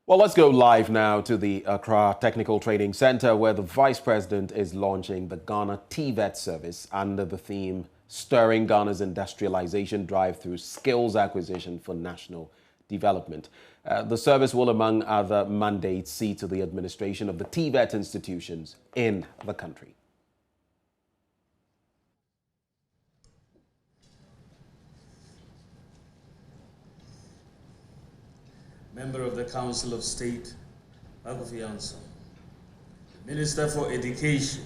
Well, let's go live now to the Accra Technical Training Center, where the Vice President is launching the Ghana TVET Service under the theme Stirring Ghana's Industrialization Drive Through Skills Acquisition for National Development. The service will, among other mandates, see to the administration of the TVET institutions in the country. Member of the Council of State, Gov't, Minister for Education,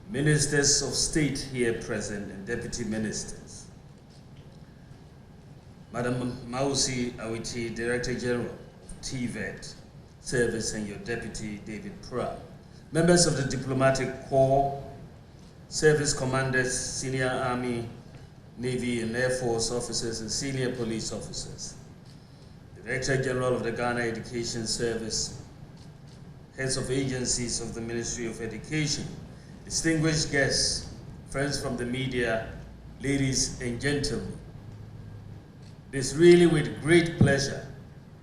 Ministers of State here present and Deputy Ministers, Madam Mausi Awiti, Director General of TVET Service, and your Deputy David Pratt, members of the Diplomatic Corps, Service Commanders, Senior Army, Navy and Air Force officers and senior police officers, Director General of the Ghana Education Service, heads of agencies of the Ministry of Education, distinguished guests, friends from the media, ladies and gentlemen. It is really with great pleasure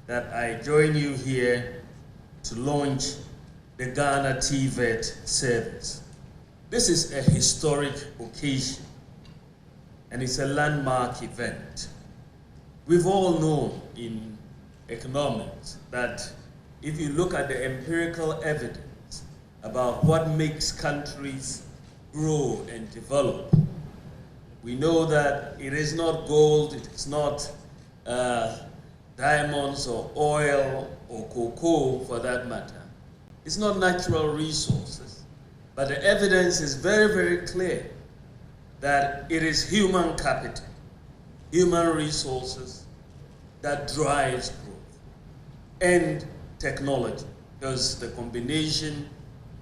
that I join you here to launch the Ghana TVET Service. This is a historic occasion and it's a landmark event. We've all known in economics that if you look at the empirical evidence about what makes countries grow and develop, we know that it is not gold, it is not diamonds or oil or cocoa for that matter. It's not natural resources, but the evidence is very, very clear that it is human capital, human resources that drives growth, and technology, because the combination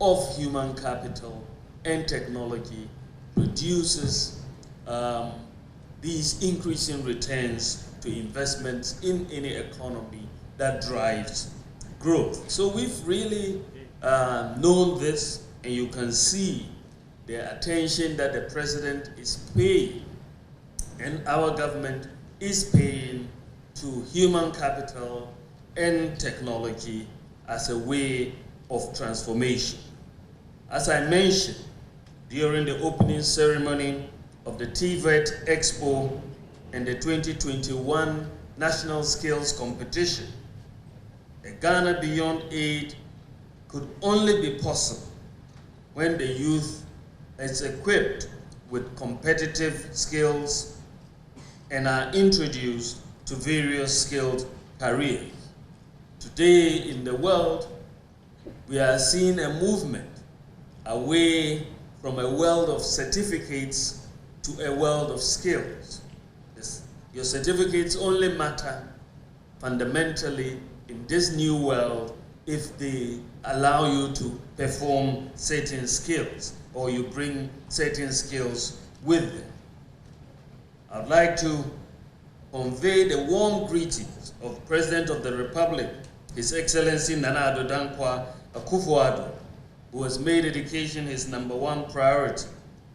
of human capital and technology produces these increasing returns to investments in any economy that drives growth. So we've really known this, and you can see the attention that the President is paying and our government is paying to human capital and technology as a way of transformation. As I mentioned during the opening ceremony of the TVET Expo and the 2021 National Skills Competition, the Ghana Beyond Aid could only be possible when the youth is equipped with competitive skills and are introduced to various skilled careers. Today in the world, we are seeing a movement away from a world of certificates to a world of skills. Your certificates only matter fundamentally in this new world if they allow you to perform certain skills or you bring certain skills with them. I'd like to convey the warm greetings of President of the Republic, His Excellency Nana Addo Dankwa Akufo-Addo, who has made education his #1 priority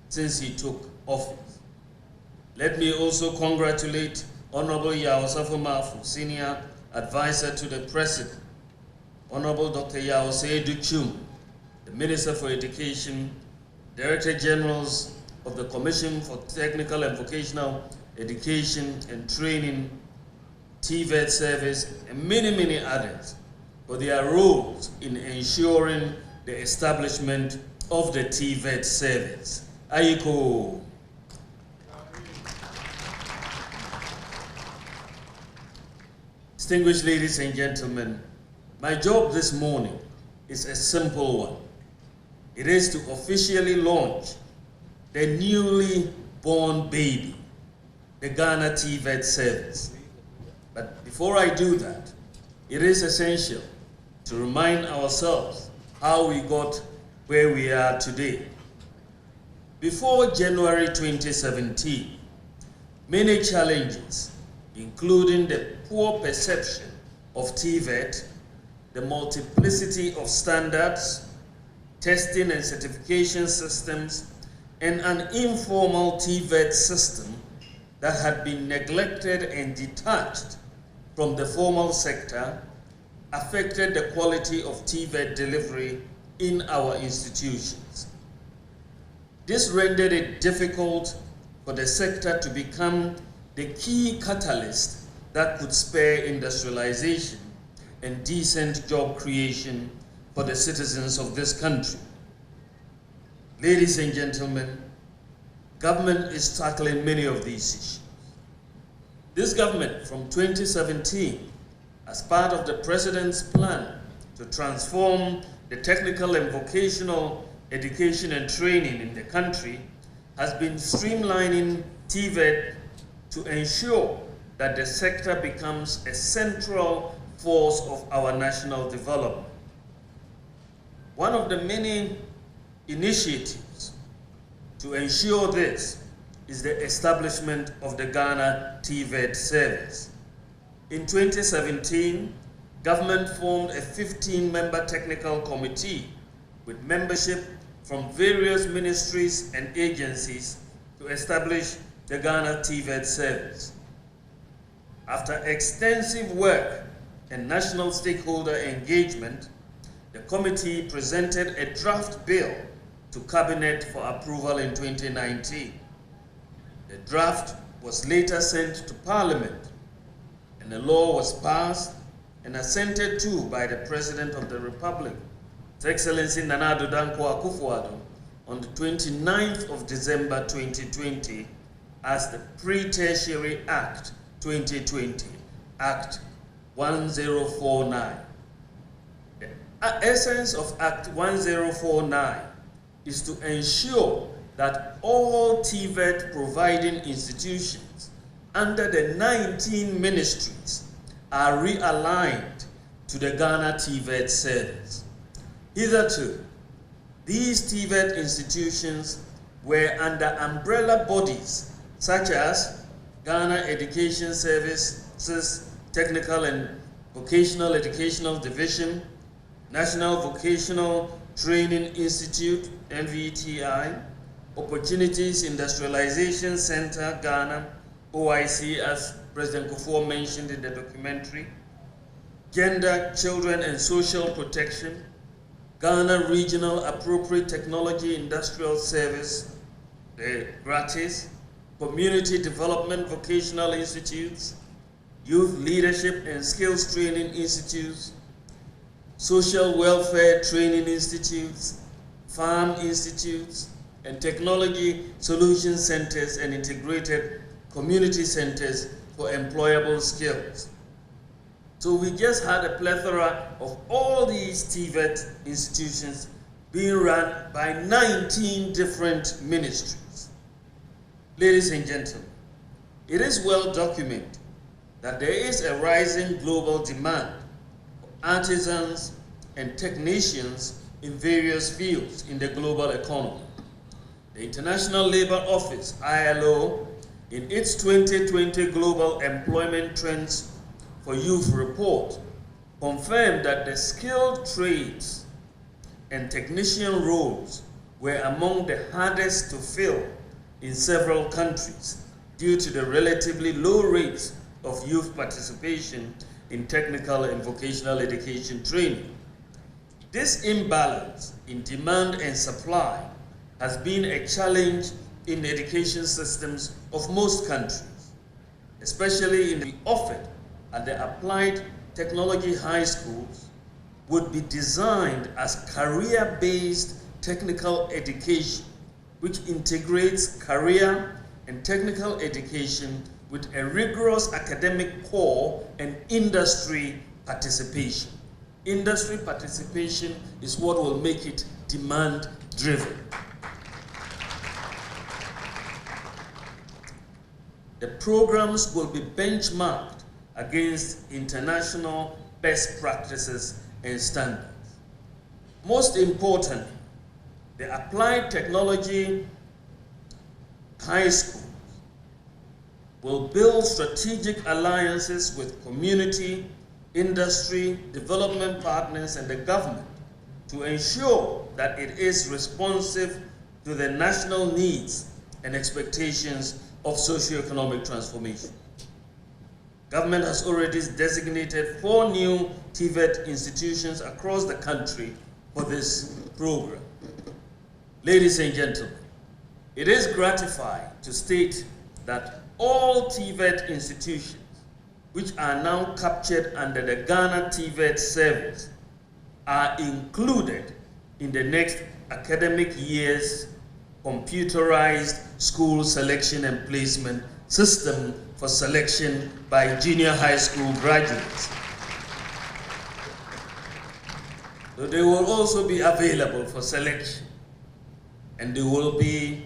since he took office. Let me also congratulate Honorable Yao Safo-Mafu, Senior Advisor to the President, Honorable Dr. Yao Seidu Chum, the Minister for Education, Director Generals of the Commission for Technical and Vocational Education and Training, TVET Service, and many, many others for their roles in ensuring the establishment of the TVET Service. Aiko. Distinguished ladies and gentlemen, my job this morning is a simple one. It is to officially launch the newly born baby, the Ghana TVET Service. But before I do that, it is essential to remind ourselves how we got where we are today. Before January 2017, many challenges, including the poor perception of TVET, the multiplicity of standards, testing and certification systems, and an informal TVET system that had been neglected and detached from the formal sector, affected the quality of TVET delivery in our institutions. This rendered it difficult for the sector to become the key catalyst that could spur industrialization and decent job creation for the citizens of this country. Ladies and gentlemen, government is tackling many of these issues. This government from 2017, as part of the President's plan to transform the technical and vocational education and training in the country, has been streamlining TVET to ensure that the sector becomes a central force of our national development. One of the many initiatives to ensure this is the establishment of the Ghana TVET Service. In 2017, government formed a 15-member technical committee with membership from various ministries and agencies to establish the Ghana TVET Service. After extensive work and national stakeholder engagement, the committee presented a draft bill to Cabinet for approval in 2019. The draft was later sent to Parliament, and the law was passed and assented to by the President of the Republic, His Excellency Nana Addo Dankwa Akufo-Addo, on the 29th of December 2020 as the Pre-Tertiary Act 2020, Act 1049. The essence of Act 1049 is to ensure that all TVET providing institutions under the 19 ministries are realigned to the Ghana TVET Service. Hitherto, these TVET institutions were under umbrella bodies such as Ghana Education Services Technical and Vocational Educational Division, National Vocational Training Institute, NVTI, Opportunities Industrialization Center, Ghana, OIC, as President Kufuor mentioned in the documentary, Gender, Children and Social Protection, Ghana Regional Appropriate Technology Industrial Service, the GRATIS, Community Development Vocational Institutes, Youth Leadership and Skills Training Institutes, Social Welfare Training Institutes, Farm Institutes, and Technology Solution Centers and Integrated Community Centers for Employable Skills. So we just had a plethora of all these TVET institutions being run by 19 different ministries. Ladies and gentlemen, it is well documented that there is a rising global demand for artisans and technicians in various fields in the global economy. The International Labour Office, ILO, in its 2020 Global Employment Trends for Youth report, confirmed that the skilled trades and technician roles were among the hardest to fill in several countries due to the relatively low rates of youth participation in technical and vocational education training. This imbalance in demand and supply has been a challenge in the education systems of most countries, especially in the offered at the applied technology high schools would be designed as career-based technical education, which integrates career and technical education with a rigorous academic core and industry participation. Industry participation is what will make it demand-driven. The programs will be benchmarked against international best practices and standards. Most importantly, the applied technology high schools will build strategic alliances with community, industry, development partners, and the government to ensure that it is responsive to the national needs and expectations of socio-economic transformation. government has already designated 4 new TVET institutions across the country for this program. Ladies and gentlemen, it is gratifying to state that all TVET institutions which are now captured under the Ghana TVET Service are included in the next academic year's computerized school selection and placement system for selection by junior high school graduates. So they will also be available for selection, and they will be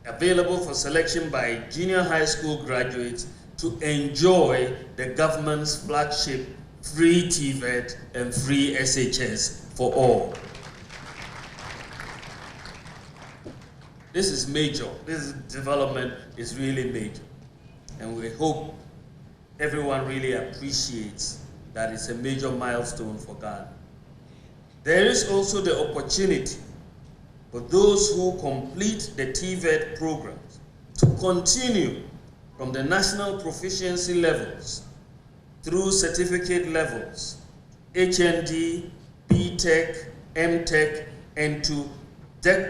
available for selection by junior high school graduates to enjoy the government's flagship free TVET and free SHS for all. This is major. This development is really major. And we hope everyone really appreciates that it's a major milestone for Ghana. There is also the opportunity for those who complete the TVET programs to continue from the national proficiency levels through certificate levels, HND, BTech, MTech, and to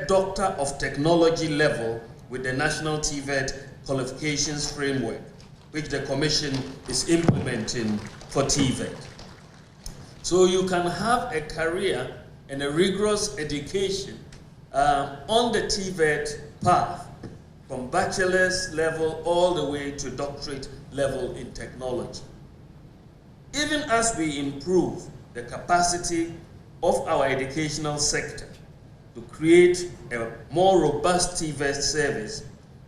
Doctor of Technology level with the National TVET Qualifications Framework, which the Commission is implementing for TVET. So you can have a career and a rigorous education on the TVET path, from bachelor's level all the way to doctorate level in technology. Even as we improve the capacity of our educational sector to create a more robust TVET service,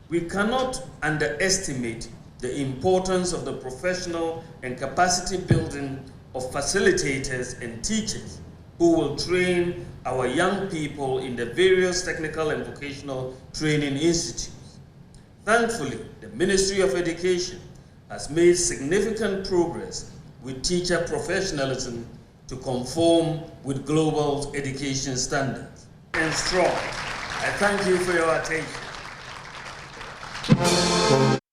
we cannot underestimate the importance of the professional and capacity building of facilitators and teachers who will train our young people in the various technical and vocational training institutes. Thankfully, the Ministry of Education has made significant progress with teacher professionalism to conform with global education standards. And strong. I thank you for your attention.